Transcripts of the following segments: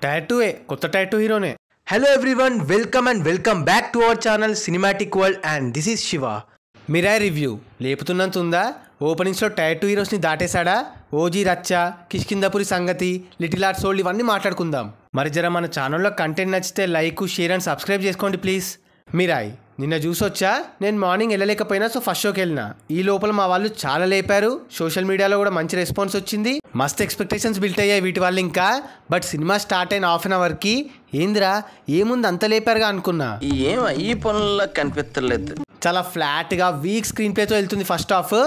టాటూయే కొత్త టాటూ హీరోనే. Hello everyone, welcome back to our channel cinematic world and this is Shiva. Mirai review లేపుతున్నంత ఉందా? ఓపెనింగ్స్లో టాటూ హీరోస్ని దాటేశాడా? ఓజీ రచ్చ, కిష్కిందపురి సంగతి, లిటిల్ ఆర్ట్ సోల్డ్ ఇవన్నీ మాట్లాడుకుందాం. మరి జర మన ఛానల్లో కంటెంట్ నచ్చితే లైక్, షేర్ అండ్ సబ్స్క్రైబ్ చేసుకోండి ప్లీజ్. మిరాయ్ నిన్న చూసొచ్చా. నేను మార్నింగ్ వెళ్ళలేకపోయినా, సో ఫస్ట్ షోకి వెళ్ళినా. ఈ లోపల మా వాళ్ళు చాలా లేపారు. సోషల్ మీడియాలో కూడా మంచి రెస్పాన్స్ వచ్చింది. మస్త్ ఎక్స్పెక్టేషన్స్ బిల్ట్ అయ్యాయి వీటి వల్ల ఇంకా. బట్ సినిమా స్టార్ట్ అయిన హాఫ్ అన్ అవర్కి ఏందిరా ఏముంది అంత లేపారుగా అనుకున్నా. ఈ పనుల్లో కనిపించలేదు. చాలా ఫ్లాట్గా వీక్ స్క్రీన్ ప్లేతో వెళ్తుంది ఫస్ట్ హాఫ్.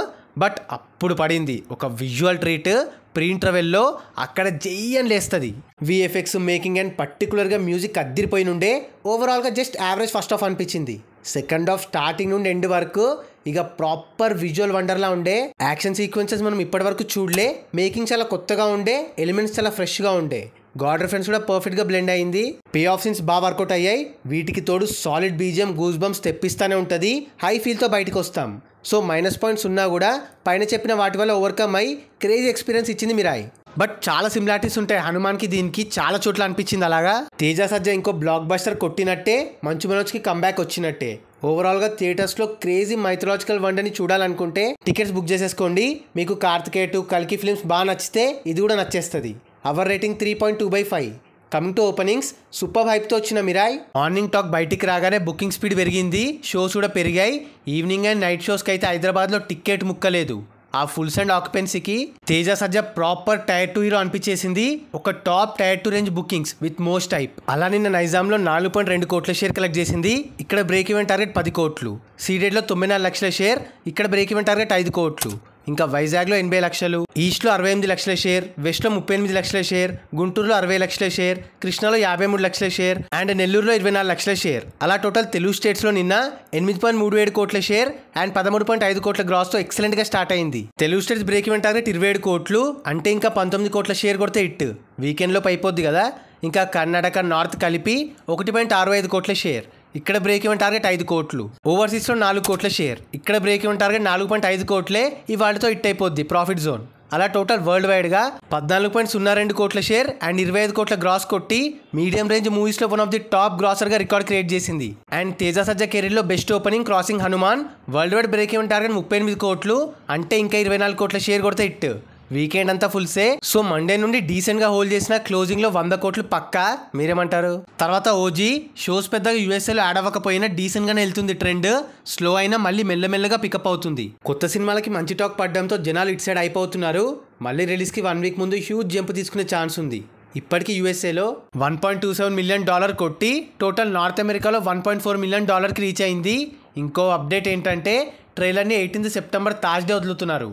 బట్ అప్పుడు పడింది ఒక విజువల్ ట్రీట్. ప్రీ ఇంటర్వెల్లో అక్కడ జయ్యని లేస్తుంది. విఎఫ్ఎక్స్, మేకింగ్ అండ్ పర్టికులర్గా మ్యూజిక్ అద్దిరిపోయి నుండే ఓవరాల్గా జస్ట్ యావరేజ్ ఫస్ట్ హాఫ్ అనిపించింది. సెకండ్ హాఫ్ స్టార్టింగ్ నుండి ఎండ్ వరకు ఇక ప్రాపర్ విజువల్ వండర్లా ఉండే. యాక్షన్ సీక్వెన్సెస్ మనం ఇప్పటి వరకు చూడలే. మేకింగ్ చాలా కొత్తగా ఉండే. ఎలిమెంట్స్ చాలా ఫ్రెష్గా ఉండే. గాడ్ రిఫరెన్స్ కూడా పర్ఫెక్ట్గా బ్లెండ్ అయింది. పే ఆఫ్ సీన్స్ బాగా వర్కౌట్ అయ్యాయి. వీటికి తోడు సాలిడ్ బీజిఎం గూస్ బంప్స్ తెప్పిస్తానే ఉంటుంది. హై ఫీల్తో బయటకు వస్తాం. సో మైనస్ పాయింట్స్ ఉన్నా కూడా పైన చెప్పిన వాటి వల్ల ఓవర్కమ్ అయ్యి క్రేజీ ఎక్స్పీరియన్స్ ఇచ్చింది మిరాయ్. బట్ చాలా సిమిలారిటీస్ ఉంటాయి హనుమాన్కి దీనికి. చాలా చోట్ల అనిపించింది అలాగా. తేజ సజ్జా ఇంకో బ్లాక్ బస్టర్ కొట్టినట్టే, మంచు మనోజ్కి కంబ్యాక్ వచ్చినట్టే. ఓవరాల్గా థియేటర్స్లో క్రేజీ మైథలాజికల్ వండర్ని చూడాలనుకుంటే టికెట్స్ బుక్ చేసేసుకోండి. మీకు కార్తికేయ 2, కల్కి ఫిల్మ్స్ బాగా నచ్చితే ఇది కూడా నచ్చేస్తుంది. Our rating 3.2/5. కమింగ్ టు ఓపెనింగ్స్, సూపర్ హైప్తో వచ్చిన మిరాయ్. మార్నింగ్ టాక్ బయటికి రాగానే బుకింగ్ స్పీడ్ పెరిగింది. షోస్ కూడా పెరిగాయి. ఈవినింగ్ అండ్ నైట్ షోస్కి అయితే హైదరాబాద్లో టికెట్ ముక్కలేదు. ఆ ఫుల్స్ అండ్ ఆక్యుపెన్సీకి Teja Sajja proper tier 2 hero అనిపించేసింది. ఒక top tier 2 range bookings with most type. అలా నిన్న నైజాంలో 4.2 కోట్ల షేర్ కలెక్ట్ చేసింది. ఇక్కడ బ్రేక్ ఈవెన్ టార్గెట్ 10 కోట్లు. సీడెడ్లో 94 లక్షల షేర్. ఇక్కడ బ్రేక్ ఈవెన్ టార్గెట్ 5 కోట్లు. ఇంకా వైజాగ్లో 80 లక్షలు, ఈస్ట్లో 68 లక్షల షేర్, వెస్ట్లో 38 లక్షల షేర్, గుంటూరులో 60 లక్షల షేర్, కృష్ణాలో 53 లక్షల షేర్ అండ్ నెల్లూరులో 24 లక్షల షేర్. అలా టోటల్ తెలుగు స్టేట్స్లో నిన్న 8.37 కోట్ల షేర్ అండ్ 13.5 కోట్ల గ్రాస్తో ఎక్సలెంట్గా స్టార్ట్ అయింది. Telugu states break even target 27 కోట్లు. అంటే ఇంకా 19 కోట్ల షేర్ కొడితే హిట్. వీకెండ్లో పైపోద్ది కదా. ఇంకా కర్ణాటక, నార్త్ కలిపి 1.65 కోట్ల షేర్. ఇక్కడ బ్రేక్ ఈవెన్ టార్గెట్ 5 కోట్లు. ఓవర్సీస్లో 4 కోట్ల షేర్. ఇక్కడ బ్రేక్ ఈవెన్ టార్గెట్ 4.5 కోట్లే. ఇవాళతో హిట్ అయిపోద్ది ప్రాఫిట్ జోన్. అలా టోటల్ వరల్డ్ వైడ్గా 14.02 కోట్ల షేర్ అండ్ 25 కోట్ల గ్రాస్ కొట్టి మీడియం రేంజ్ మూవీస్లో వన్ ఆఫ్ ది టాప్ గ్రాసర్గా రికార్డ్ క్రియేట్ చేసింది. అండ్ తేజ సజ్జా కెరీర్లో best opening crossing Hanuman. World wide break even target 38 కోట్లు. అంటే ఇంకా 24 కోట్ల షేర్ కొడితే హిట్. వీకెండ్ అంతా ఫుల్సే. సో మండే నుండి డీసెంట్ గా హోల్డ్ చేసిన క్లోజింగ్ లో 100 కోట్లు పక్కా. మీరేమంటారు? తర్వాత ఓజీ షోస్ పెద్దగా యూఎస్ఏలో యాడ్ అవ్వకపోయినా డీసెంట్ గానే వెళ్తుంది ట్రెండ్. స్లో అయినా మళ్ళీ మెల్లమెల్లగా పికప్ అవుతుంది. కొత్త సినిమాలకి మంచి టాక్ పడడంతో జనాలు ఇటు సైడ్ అయిపోతున్నారు. మళ్ళీ రిలీజ్ కి 1 వీక్ ముందు హ్యూజ్ జంప్ తీసుకునే ఛాన్స్ ఉంది. ఇప్పటికీ యూఎస్ఏలో $1.27 మిలియన్ కొట్టి టోటల్ నార్త్ అమెరికాలో $1.4 మిలియన్ కి రీచ్ అయింది. ఇంకో అప్డేట్ ఏంటంటే ట్రైలర్ ని 18 సెప్టెంబర్ థర్స్డే డే వదులుతున్నారు.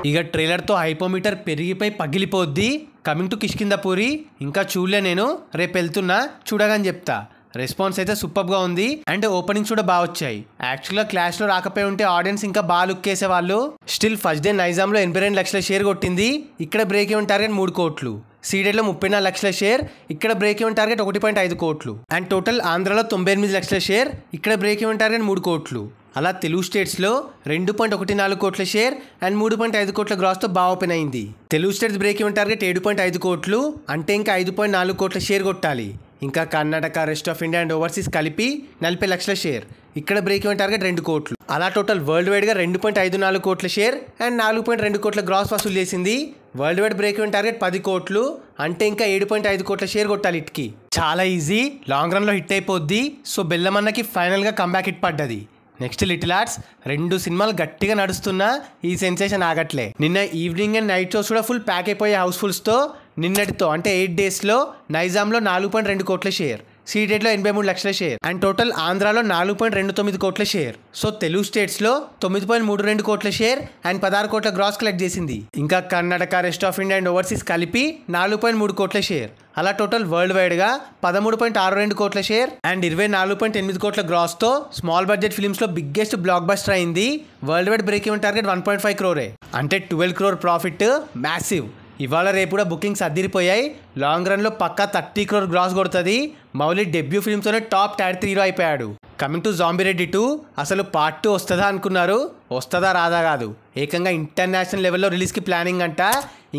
ఇక ట్రైలర్ తో హైపోమీటర్ పెరిగిపోయి పగిలిపోద్ది. కమింగ్ టు కిష్కిందపురి ఇంకా చూడలే నేను. రేపు వెళ్తున్నా, చూడగాని చెప్తా. రెస్పాన్స్ అయితే సూపర్గా ఉంది అండ్ ఓపెనింగ్స్ కూడా బాగా వచ్చాయి. యాక్చువల్గా క్లాష్ లో రాకపోయి ఉంటే ఆడియన్స్ ఇంకా బాగా లుక్ చేసేవాళ్ళు. స్టిల్ ఫస్ట్ డే నైజాంలో 82 లక్షల షేర్ కొట్టింది. ఇక్కడ బ్రేక్ ఈవెన్ టార్గెట్ 3 కోట్లు. సీడెడ్లో 34 లక్షల షేర్. ఇక్కడ బ్రేక్ ఈవెన్ టార్గెట్ 1.5 కోట్లు. అండ్ టోటల్ ఆంధ్రాలో 98 లక్షల షేర్. ఇక్కడ బ్రేక్ ఈవెన్ టార్గెట్ 3 కోట్లు. అలా తెలుగు స్టేట్స్లో 2.14 కోట్ల షేర్ అండ్ 3.5 కోట్ల గ్రాస్తో బాగా ఓపెన్ అయింది. Telugu states break even target 7.5 కోట్లు. అంటే ఇంకా 5.4 కోట్ల షేర్ కొట్టాలి. ఇంకా Karnataka, rest of India and overseas కలిపి 40 లక్షల షేర్. ఇక్కడ బ్రేక్ ఈవెన్ టార్గెట్ 2 కోట్లు. అలా టోటల్ వరల్డ్ వైడ్గా 2.54 కోట్ల షేర్ అండ్ 4.2 కోట్ల గ్రాస్ వసూలు చేసింది. World wide break even target 10 కోట్లు. అంటే ఇంకా 7.5 కోట్ల షేర్ కొట్టాలి ఇట్కి. చాలా ఈజీ, లాంగ్ రన్లో హిట్ అయిపోద్ది. సో బెల్లమన్నకి ఫైనల్గా కంబ్యాక్ హిట్ పడ్డది. Next little arts. 2 సినిమాలు గట్టిగా నడుస్తున్నా ఈ సెన్సేషన్ ఆగట్లే. నిన్న ఈవినింగ్ అండ్ నైట్ షోస్ కూడా ఫుల్ ప్యాక్ అయిపోయే హౌస్ఫుల్స్తో. నిన్నటితో అంటే 8 డేస్లో నైజాంలో 4.2 కోట్ల షేర్, సీడెడ్లో 83 లక్షల షేర్ అండ్ టోటల్ ఆంధ్రాలో 4.29 కోట్ల షేర్. సో తెలుగు స్టేట్స్లో 9.32 కోట్ల షేర్ అండ్ 16 కోట్ల గ్రాస్ కలెక్ట్ చేసింది. ఇంకా Karnataka, rest of India and overseas కలిపి 4.3 కోట్ల షేర్. అలా టోటల్ వరల్డ్ వైడ్గా 13.62 కోట్ల షేర్ అండ్ 24.8 కోట్ల గ్రాస్తో స్మాల్ బడ్జెట్ ఫిల్మ్స్లో బిగ్గెస్ట్ బ్లాక్ బస్టర్ అయింది. World wide break even target 1.5 crore. అంటే 12 క్రోర్ ప్రాఫిట్. మ్యాసివ్. ఇవాళ రేపు కూడా బుకింగ్స్ అద్దిరిపోయాయి. లాంగ్ రన్లో పక్కా 30 క్రోర్ గ్రాస్ కొడుతుంది. మౌలి డెబ్యూ ఫిల్మ్తోనే టాప్ టైర్ 3 హీరో అయిపోయాడు. కమింగ్ టు జాంబీ రెడ్డి 2 అసలు పార్ట్ 2 వస్తుందా అనుకున్నారు, వస్తుందా రాదా కాదు, ఏకంగా ఇంటర్నేషనల్ లెవెల్లో రిలీజ్కి ప్లానింగ్ అంట.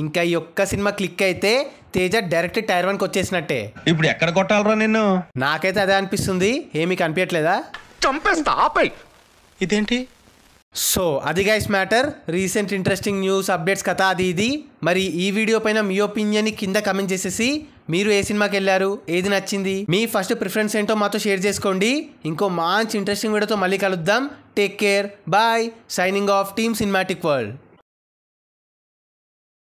ఇంకా ఈ ఒక్క సినిమా క్లిక్ అయితే తేజ డైరెక్ట్ టైర్ 1కి వచ్చేసినట్టే. ఇప్పుడు ఎక్కడ కొట్టాలరా నిన్ను? నాకైతే అదే అనిపిస్తుంది, ఏమీ కనిపించట్లేదా? చంపేస్తా ఆపై. ఇదేంటి? సో అది guys matter, recent interesting news updates కథ అది ఇది. మరి ఈ వీడియో పైన మీ ఒపీనియన్ని కింద కమెంట్ చేసేసి మీరు ఏ సినిమాకి వెళ్ళారు, ఏది నచ్చింది, మీ ఫస్ట్ ప్రిఫరెన్స్ ఏంటో మాతో షేర్ చేసుకోండి. ఇంకో మంచి ఇంట్రెస్టింగ్ వీడియోతో మళ్ళీ కలుద్దాం. Take care, bye, signing off team cinematic world.